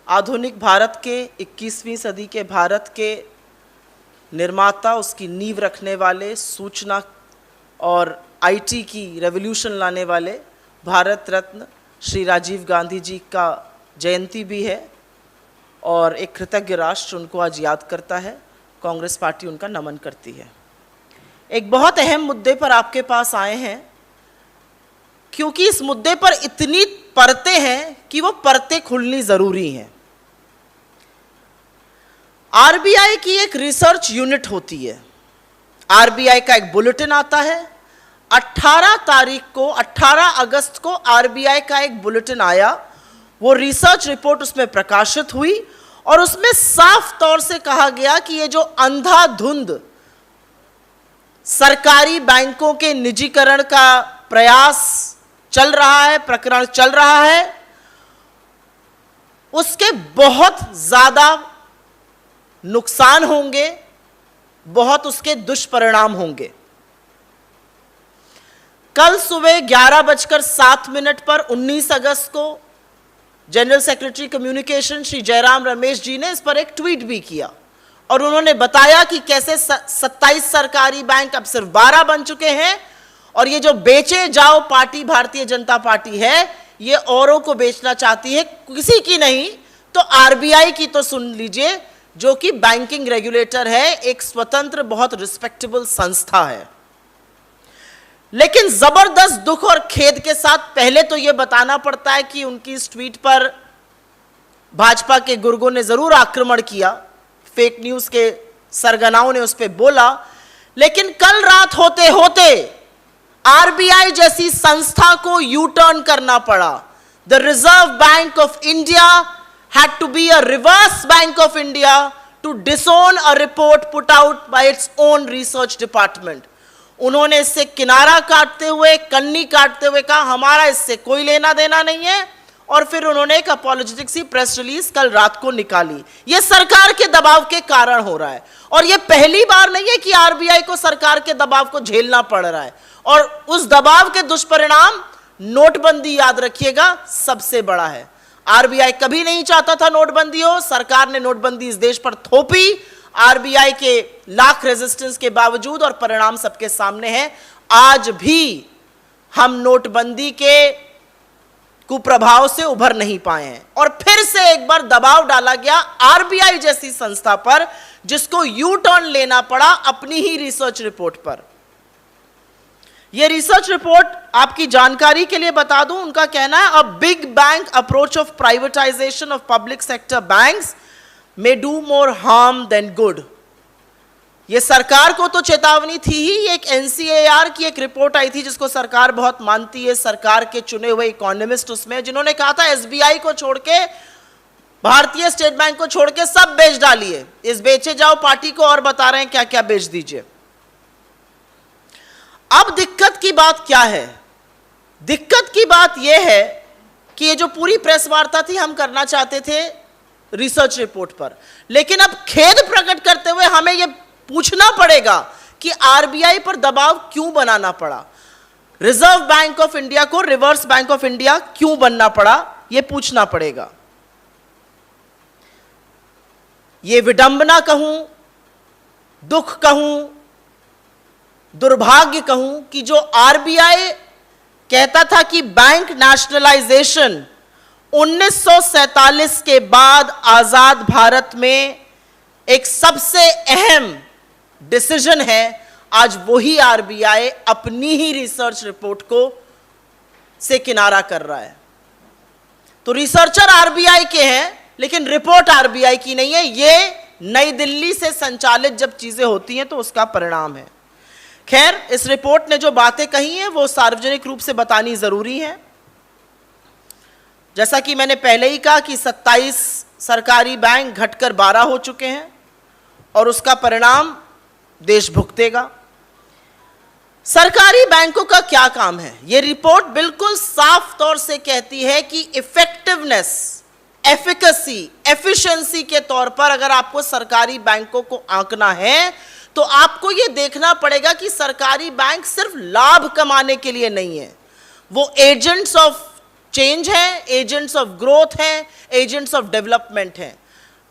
आधुनिक भारत के 21वीं सदी के भारत के निर्माता, उसकी नींव रखने वाले, सूचना और आईटी की रेवोल्यूशन लाने वाले भारत रत्न श्री राजीव गांधी जी का जयंती भी है और एक कृतज्ञ राष्ट्र उनको आज याद करता है। कांग्रेस पार्टी उनका नमन करती है। एक बहुत अहम मुद्दे पर आपके पास आए हैं, क्योंकि इस मुद्दे पर इतनी परतें हैं कि वो परतें खुलनी जरूरी हैं। आरबीआई की एक रिसर्च यूनिट होती है। आरबीआई का एक बुलेटिन आता है। 18 अगस्त को आरबीआई का एक बुलेटिन आया। वो रिसर्च रिपोर्ट उसमें प्रकाशित हुई और उसमें साफ तौर से कहा गया कि ये जो अंधाधुंध सरकारी बैंकों के निजीकरण का प्रयास चल रहा है, प्रकरण चल रहा है, उसके बहुत ज्यादा नुकसान होंगे, बहुत उसके दुष्परिणाम होंगे। कल सुबह 11:07 पर 19 अगस्त को general secretary communication Shri Jairam Ramesh ji ने इस पर एक ट्वीट भी किया और उन्होंने बताया कि कैसे 27 सरकारी बैंक अब सिर्फ 12 बन चुके हैं और ये जो बेचे जाओ पार्टी भारतीय जनता पार्टी है, ये औरों को बेचना चाहती है, किसी की नहीं तो आरबीआई की तो सुन लीजिए, जो कि बैंकिंग रेगुलेटर है, एक स्वतंत्र बहुत रिस्पेक्टेबल संस्था है। लेकिन जबरदस्त दुख और खेद के साथ पहले तो यह बताना पड़ता है कि उनकी इस ट्वीट पर भाजपा के गुर्गों ने जरूर आक्रमण किया, फेक न्यूज के सरगनाओं ने उस पर बोला, लेकिन कल रात होते होते आरबीआई जैसी संस्था को यू टर्न करना पड़ा। The reserve bank of India had to be a reverse Bank of India to disown a report put out by its own research department. उन्होंने इससे किनारा काटते हुए, कन्नी काटते हुए कहा हमारा इससे कोई लेना देना नहीं है, और फिर उन्होंने एक अपॉलोजेटिक सी प्रेस रिलीज कल रात को निकाली। यह सरकार के दबाव के कारण हो रहा है और यह पहली बार नहीं है कि आरबीआई को सरकार के दबाव को झेलना पड़ रहा है, और उस दबाव के दुष्परिणाम नोटबंदी, याद रखिएगा, सबसे बड़ा है। आरबीआई कभी नहीं चाहता था नोटबंदी हो, सरकार ने नोटबंदी इस देश पर थोपी, आरबीआई के लाख रेजिस्टेंस के बावजूद, और परिणाम सबके सामने है। आज भी हम नोटबंदी के कुप्रभाव से उभर नहीं पाए हैं और फिर से एक बार दबाव डाला गया आरबीआई जैसी संस्था पर, जिसको यू टर्न लेना पड़ा अपनी ही रिसर्च रिपोर्ट पर। यह रिसर्च रिपोर्ट आपकी जानकारी के लिए बता दूं, उनका कहना है a big bank approach of privatisation of public sector banks may do more harm then good. यह सरकार को तो चेतावनी थी ही। एक एनसीएआर की एक रिपोर्ट आई थी जिसको सरकार बहुत मानती है, सरकार के चुने हुए इकोनॉमिस्ट उसमें, जिन्होंने कहा था एसबीआई को छोड़ के, भारतीय स्टेट बैंक को छोड़ के सब बेच डालिए, इस बेचे जाओ पार्टी को और बता रहे हैं क्या क्या बेच दीजिए। अब दिक्कत की बात क्या है? दिक्कत की बात यह है कि ये जो पूरी प्रेस वार्ता थी हम करना चाहते थे रिसर्च रिपोर्ट पर, लेकिन अब खेद प्रकट करते हुए हमें यह पूछना पड़ेगा कि आरबीआई पर दबाव क्यों बनाना पड़ा, रिजर्व बैंक ऑफ इंडिया को रिवर्स बैंक ऑफ इंडिया क्यों बनना पड़ा, यह पूछना पड़ेगा। यह विडंबना कहूं, दुख कहूं, दुर्भाग्य कहूं कि जो आरबीआई कहता था कि बैंक नेशनलाइजेशन 1947 के बाद आजाद भारत में एक सबसे अहम डिसीजन है, आज वही आरबीआई अपनी ही रिसर्च रिपोर्ट को से किनारा कर रहा है। तो रिसर्चर आरबीआई के हैं लेकिन रिपोर्ट आरबीआई की नहीं है। ये नई दिल्ली से संचालित जब चीजें होती हैं तो उसका परिणाम है। खैर, इस रिपोर्ट ने जो बातें कही हैं वो सार्वजनिक रूप से बतानी जरूरी है। जैसा कि मैंने पहले ही कहा कि 27 सरकारी बैंक घटकर 12 हो चुके हैं और उसका परिणाम देश भुगतेगा। सरकारी बैंकों का क्या काम है? यह रिपोर्ट बिल्कुल साफ तौर से कहती है कि इफेक्टिवनेस, एफिकेसी, एफिशिएंसी के तौर पर अगर आपको सरकारी बैंकों को आंकना है तो आपको यह देखना पड़ेगा कि सरकारी बैंक सिर्फ लाभ कमाने के लिए नहीं है, वो एजेंट्स ऑफ चेंज हैं, एजेंट्स ऑफ ग्रोथ हैं, एजेंट्स ऑफ डेवलपमेंट हैं।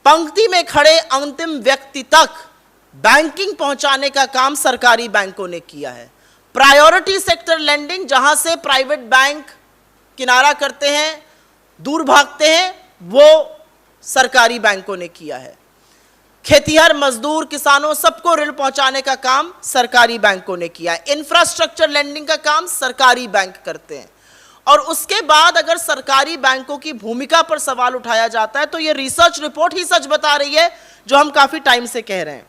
पंक्ति में खड़े अंतिम व्यक्ति तक बैंकिंग पहुंचाने का काम सरकारी बैंकों ने किया है। प्रायोरिटी सेक्टर लेंडिंग, जहां से प्राइवेट बैंक किनारा करते हैं, दूर भागते हैं, वो सरकारी बैंकों ने किया है। खेतिहर, मजदूर, किसानों सबको ऋण पहुंचाने का काम सरकारी बैंकों ने किया है। इंफ्रास्ट्रक्चर लेंडिंग का काम सरकारी बैंक करते हैं। और उसके बाद अगर सरकारी बैंकों की भूमिका पर सवाल उठाया जाता है तो यह रिसर्च रिपोर्ट ही सच बता रही है, जो हम काफी टाइम से कह रहे हैं।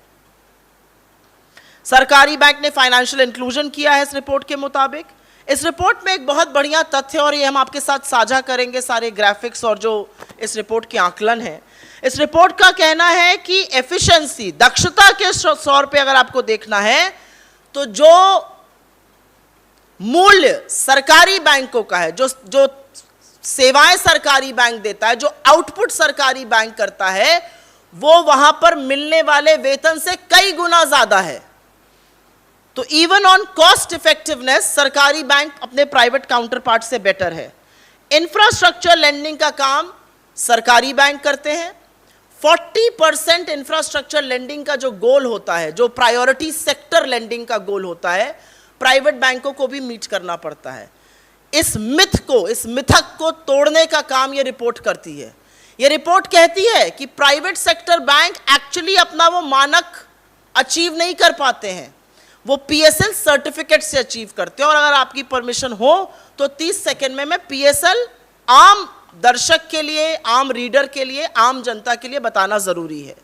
सरकारी बैंक ने फाइनेंशियल इंक्लूजन किया है इस रिपोर्ट के मुताबिक। इस रिपोर्ट में एक बहुत बढ़िया तथ्य, और ये हम आपके साथ साझा करेंगे, सारे ग्राफिक्स और जो इस रिपोर्ट के आकलन है। इस रिपोर्ट का कहना है कि एफिशिएंसी, दक्षता के तौर पे अगर आपको देखना है तो जो मूल्य सरकारी बैंकों का है, जो सेवाएं सरकारी बैंक देता है, जो आउटपुट सरकारी बैंक करता है, वो वहां पर मिलने वाले वेतन से कई गुना ज्यादा है। तो इवन ऑन कॉस्ट इफेक्टिवनेस सरकारी बैंक अपने प्राइवेट काउंटर पार्ट से बेटर है। इंफ्रास्ट्रक्चर लेंडिंग का काम सरकारी बैंक करते हैं। 40% इंफ्रास्ट्रक्चर लेंडिंग का जो गोल होता है, जो प्रायोरिटी सेक्टर लेंडिंग का गोल होता है, प्राइवेट बैंकों को भी मीट करना पड़ता है। इस मिथक को तोड़ने का काम यह रिपोर्ट करती है। यह रिपोर्ट कहती है कि प्राइवेट सेक्टर बैंक एक्चुअली अपना वो मानक अचीव नहीं कर पाते हैं, वो पीएसएल सर्टिफिकेट से अचीव करते हैं। और अगर आपकी परमिशन हो तो 30 सेकंड में मैं पीएसएल आम दर्शक के लिए, आम रीडर के लिए, आम जनता के लिए बताना जरूरी है।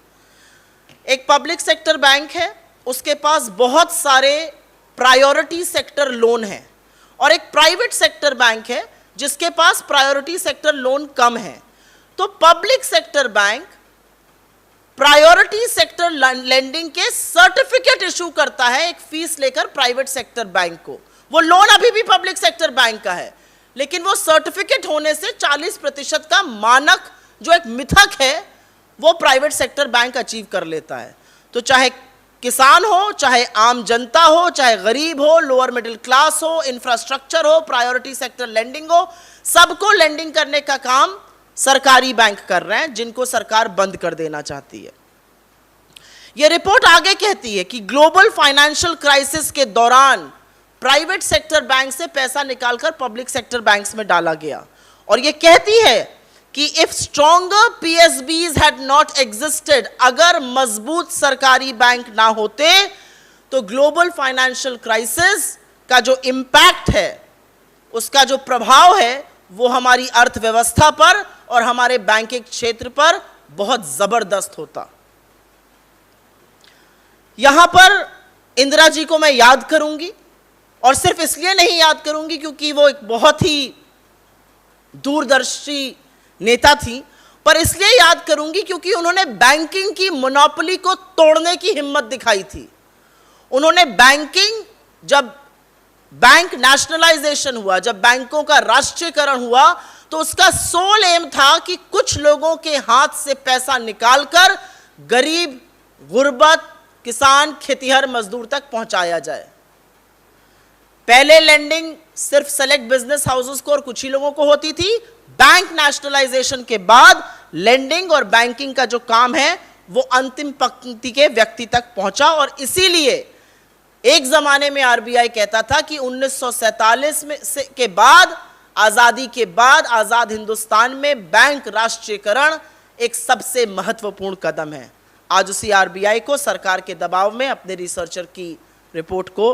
एक पब्लिक सेक्टर बैंक है, उसके पास बहुत सारे प्रायोरिटी सेक्टर लोन है, और एक प्राइवेट सेक्टर बैंक है जिसके पास प्रायोरिटी सेक्टर लोन कम है। तो public sector bank priority sector lending के सर्टिफिकेट इशू करता है एक फीस लेकर प्राइवेट सेक्टर बैंक को। वो लोन अभी भी पब्लिक सेक्टर बैंक का है, लेकिन वो सर्टिफिकेट होने से 40% का मानक जो एक मिथक है वो प्राइवेट सेक्टर बैंक अचीव कर लेता है। तो चाहे किसान हो, चाहे आम जनता हो, चाहे गरीब हो, लोअर मिडिल क्लास हो, इंफ्रास्ट्रक्चर हो, प्रायोरिटी सेक्टर लेंडिंग हो, सबको लेंडिंग करने का काम सरकारी बैंक कर रहे हैं, जिनको सरकार बंद कर देना चाहती है। यह रिपोर्ट आगे कहती है कि ग्लोबल फाइनेंशियल क्राइसिस के दौरान प्राइवेट सेक्टर बैंक से पैसा निकालकर पब्लिक सेक्टर बैंक्स में डाला गया, और यह कहती है कि if stronger PSBs had not existed, अगर मजबूत सरकारी बैंक ना होते तो ग्लोबल फाइनेंशियल क्राइसिस का जो इंपैक्ट है, उसका जो प्रभाव है, वो हमारी अर्थव्यवस्था पर और हमारे बैंकिंग क्षेत्र पर बहुत जबरदस्त होता। यहां पर इंदिरा जी को मैं याद करूंगी, और सिर्फ इसलिए नहीं याद करूंगी क्योंकि वो एक बहुत ही दूरदर्शी नेता थी, पर इसलिए याद करूंगी क्योंकि उन्होंने बैंकिंग की मोनोपोली को तोड़ने की हिम्मत दिखाई थी। उन्होंने बैंकिंग, जब बैंक नेशनलाइजेशन हुआ, जब बैंकों का राष्ट्रीयकरण हुआ, तो उसका सोल एम था कि कुछ लोगों के हाथ से पैसा निकालकर गरीब, गुर्बत, किसान, खेतिहर, मजदूर तक पहुंचाया जाए। पहले लेंडिंग सिर्फ सेलेक्ट बिजनेस हाउसेस को और कुछ ही लोगों को होती थी। बैंक नेशनलाइजेशन के बाद लेंडिंग और बैंकिंग का जो काम है वो अंतिम पंक्ति के व्यक्ति तक पहुंचा, और इसीलिए एक जमाने में आरबीआई कहता था कि 1947 के बाद, आजादी के बाद, आजाद हिंदुस्तान में बैंक राष्ट्रीयकरण एक सबसे महत्वपूर्ण कदम है। आज उसी आरबीआई को सरकार के दबाव में अपने रिसर्चर की रिपोर्ट को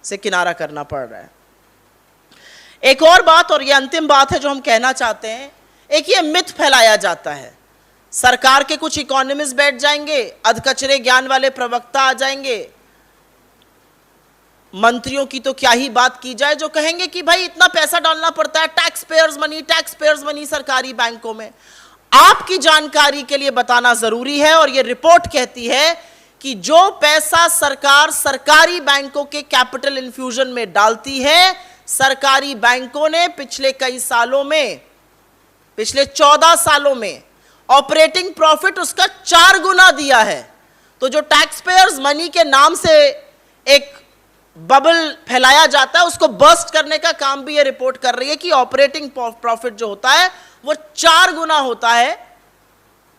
से किनारा करना पड़ रहा है। एक और बात, और ये अंतिम बात है जो हम कहना चाहते हैं, एक ये मिथ फैलाया जाता है, सरकार के कुछ इकोनॉमिस्ट बैठ जाएंगे, अधकचरे ज्ञान वाले प्रवक्ता आ जाएंगे, मंत्रियों की तो क्या ही बात की जाए, जो कहेंगे कि भाई इतना पैसा डालना पड़ता है, टैक्स पेयर्स मनी सरकारी बैंकों में। आपकी जानकारी के लिए बताना जरूरी है, और यह रिपोर्ट कहती है कि जो पैसा सरकार सरकारी बैंकों के कैपिटल इन्फ्यूजन में डालती है, सरकारी बैंकों ने पिछले कई सालों में, पिछले 14 सालों में ऑपरेटिंग प्रॉफिट उसका 4 गुना दिया है। तो जो टैक्स पेयर्स मनी के नाम से एक बबल फैलाया जाता है, उसको बर्स्ट करने का काम भी ये रिपोर्ट कर रही है कि ऑपरेटिंग प्रॉफिट जो होता है वो 4 गुना होता है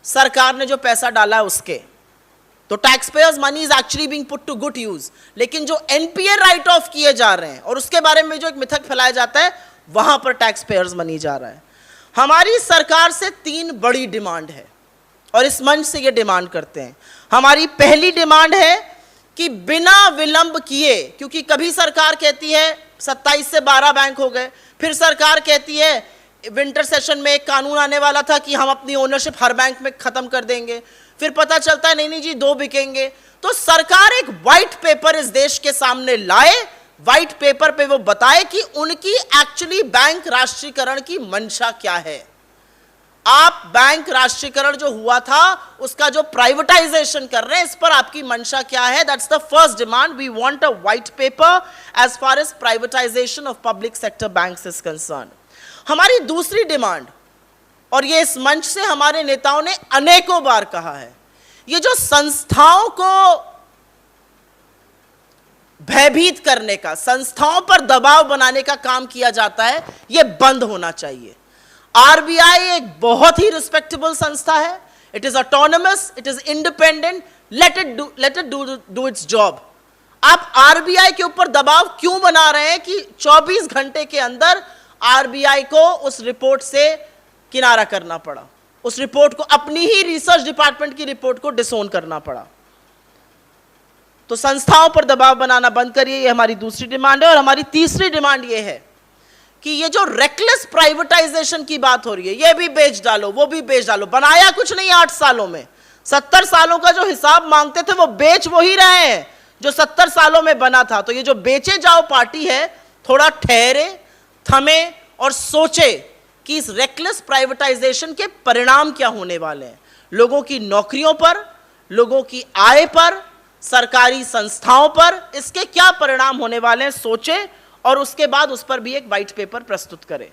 सरकार ने जो पैसा डाला है उसके। तो tax payers money is actually being put to good use, लेकिन जो एनपीए राइट ऑफ किए जा रहे हैं और उसके बारे में जो एक मिथक फैलाया जाता है वहां पर टैक्स पेयर्स मनी जा रहा है। हमारी सरकार से 3 बड़ी डिमांड है और इस मंच से ये डिमांड करते हैं। हमारी पहली डिमांड है कि बिना विलंब किए, क्योंकि कभी सरकार कहती है 27 से 12 बैंक हो गए, फिर सरकार कहती है विंटर सेशन में एक कानून आने वाला था कि हम अपनी ओनरशिप हर बैंक में खत्म कर देंगे, फिर पता चलता है नहीं जी 2 बिकेंगे। तो सरकार एक व्हाइट पेपर इस देश के सामने लाए, व्हाइट पेपर पे वो बताए कि उनकी एक्चुअली बैंक राष्ट्रीयकरण की मंशा क्या है। आप बैंक राष्ट्रीयकरण जो हुआ था उसका जो प्राइवेटाइजेशन कर रहे हैं इस पर आपकी मंशा क्या है? That's the first demand. We want a white paper as far as privatisation of public sector banks is concern. हमारी दूसरी डिमांड, और ये इस मंच से हमारे नेताओं ने अनेकों बार कहा है, ये जो संस्थाओं को भयभीत करने का, संस्थाओं पर दबाव बनाने का काम किया जाता है, ये बंद होना चाहिए। आरबीआई एक बहुत ही रिस्पेक्टेबल संस्था है, it is autonomous, it is independent, let it do it's job. आप आरबीआई के ऊपर दबाव क्यों बना रहे हैं कि 24 घंटे के अंदर आरबीआई को उस रिपोर्ट से किनारा करना पड़ा, उस रिपोर्ट को, अपनी ही रिसर्च डिपार्टमेंट की रिपोर्ट को डिसोन करना पड़ा? तो संस्थाओं पर दबाव बनाना बंद करिए, ये हमारी दूसरी डिमांड है। और हमारी तीसरी डिमांड ये है कि ये जो रेकलेस प्राइवेटाइजेशन की बात हो रही है, ये भी बेच डालो, वो भी बेच डालो, बनाया कुछ नहीं 8 सालों में। 70 सालों का जो हिसाब मांगते थे वो बेच वो ही रहे हैं जो 70 सालों में बना था। तो ये जो बेचे जाओ पार्टी है, थोड़ा ठहरे, थमे और सोचे कि इस रेकलेस प्राइवेटाइजेशन के परिणाम क्या होने वाले हैं, लोगों की नौकरियों पर, लोगों की आय पर, सरकारी संस्थाओं पर इसके क्या परिणाम होने वाले हैं, सोचे और उसके बाद उस पर भी एक व्हाइट पेपर प्रस्तुत करें।